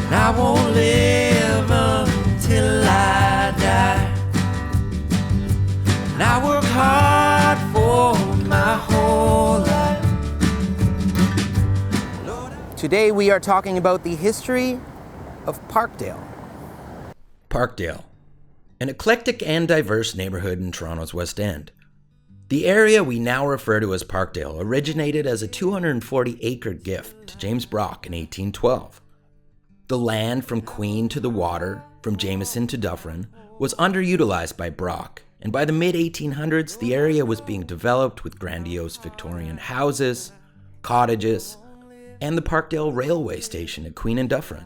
and I won't live until I die. And I work hard for my whole life. Today we are talking about the history of Parkdale. Parkdale, an eclectic and diverse neighborhood in Toronto's West End. The area we now refer to as Parkdale originated as a 240-acre gift to James Brock in 1812. The land from Queen to the water, from Jameson to Dufferin, was underutilized by Brock, and by the mid-1800s the area was being developed with grandiose Victorian houses, cottages, and the Parkdale railway station at Queen and Dufferin.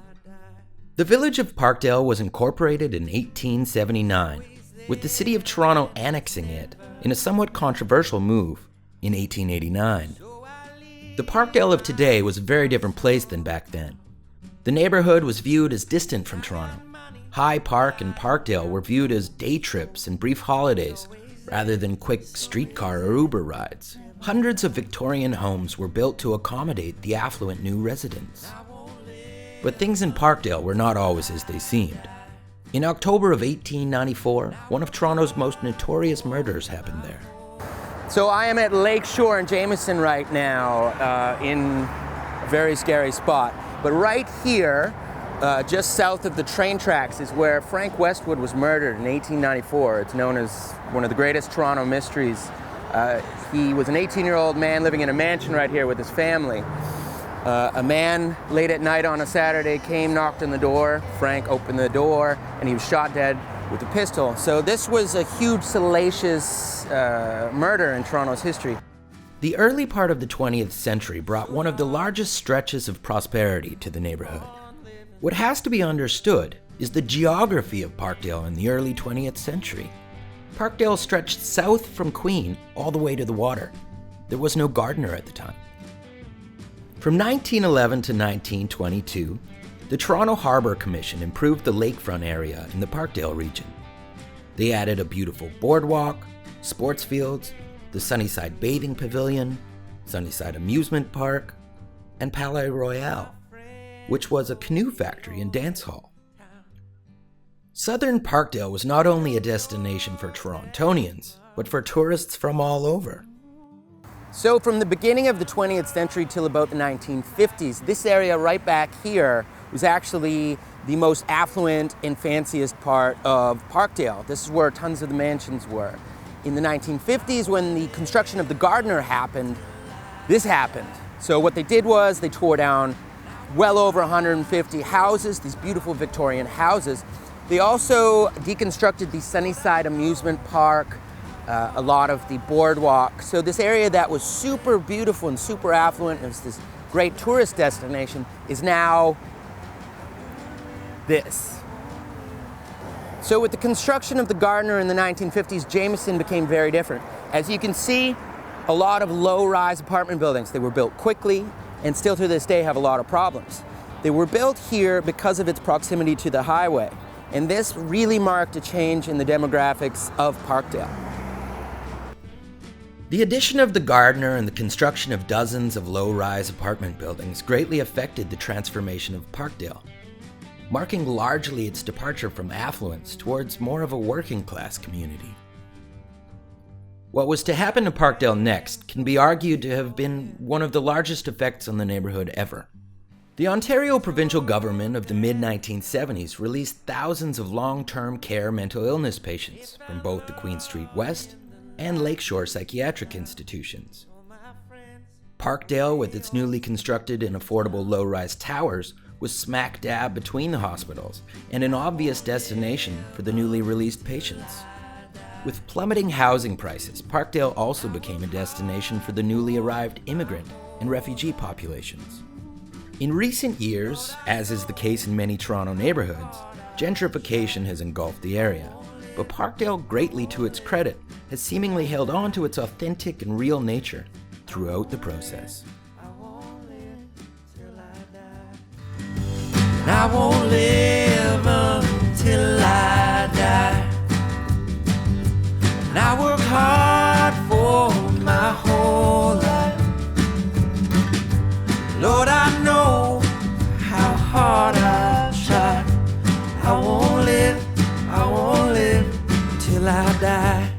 The village of Parkdale was incorporated in 1879, with the city of Toronto annexing it in a somewhat controversial move in 1889. The Parkdale of today was a very different place than back then. The neighborhood was viewed as distant from Toronto. High Park and Parkdale were viewed as day trips and brief holidays, rather than quick streetcar or Uber rides. Hundreds of Victorian homes were built to accommodate the affluent new residents. But things in Parkdale were not always as they seemed. In October of 1894, one of Toronto's most notorious murders happened there. So I am at Lakeshore and Jameson right now, in a very scary spot. But right here, just south of the train tracks, is where Frank Westwood was murdered in 1894. It's known as one of the greatest Toronto mysteries. He was an 18-year-old man living in a mansion right here with his family. A man late at night on a Saturday came, knocked on the door. Frank opened the door, and he was shot dead with a pistol. So this was a huge, salacious murder in Toronto's history. The early part of the 20th century brought one of the largest stretches of prosperity to the neighborhood. What has to be understood is the geography of Parkdale in the early 20th century. Parkdale stretched south from Queen all the way to the water. There was no gardener at the time. From 1911 to 1922, the Toronto Harbour Commission improved the lakefront area in the Parkdale region. They added a beautiful boardwalk, sports fields, the Sunnyside Bathing Pavilion, Sunnyside Amusement Park, and Palais Royal, which was a canoe factory and dance hall. Southern Parkdale was not only a destination for Torontonians, but for tourists from all over. So from the beginning of the 20th century till about the 1950s, this area right back here was actually the most affluent and fanciest part of Parkdale. This is where tons of the mansions were. In the 1950s, when the construction of the Gardiner happened, this happened. So what they did was they tore down well over 150 houses, these beautiful Victorian houses. They also deconstructed the Sunnyside Amusement Park, a lot of the boardwalk. So this area that was super beautiful and super affluent, it was this great tourist destination, is now this. So with the construction of the Gardiner in the 1950s, Jameson became very different. As you can see, a lot of low-rise apartment buildings. They were built quickly and still to this day have a lot of problems. They were built here because of its proximity to the highway. And this really marked a change in the demographics of Parkdale. The addition of the Gardiner and the construction of dozens of low-rise apartment buildings greatly affected the transformation of Parkdale, marking largely its departure from affluence towards more of a working-class community. What was to happen to Parkdale next can be argued to have been one of the largest effects on the neighborhood ever. The Ontario provincial government of the mid-1970s released thousands of long-term care mental illness patients from both the Queen Street West and Lakeshore psychiatric institutions. Parkdale, with its newly constructed and affordable low-rise towers, was smack dab between the hospitals and an obvious destination for the newly released patients. With plummeting housing prices, Parkdale also became a destination for the newly arrived immigrant and refugee populations. In recent years, as is the case in many Toronto neighborhoods, gentrification has engulfed the area, but Parkdale, greatly to its credit, has seemingly held on to its authentic and real nature throughout the process. I won't live until I die. And I work hard for my whole life. Lord, I know how hard I I die.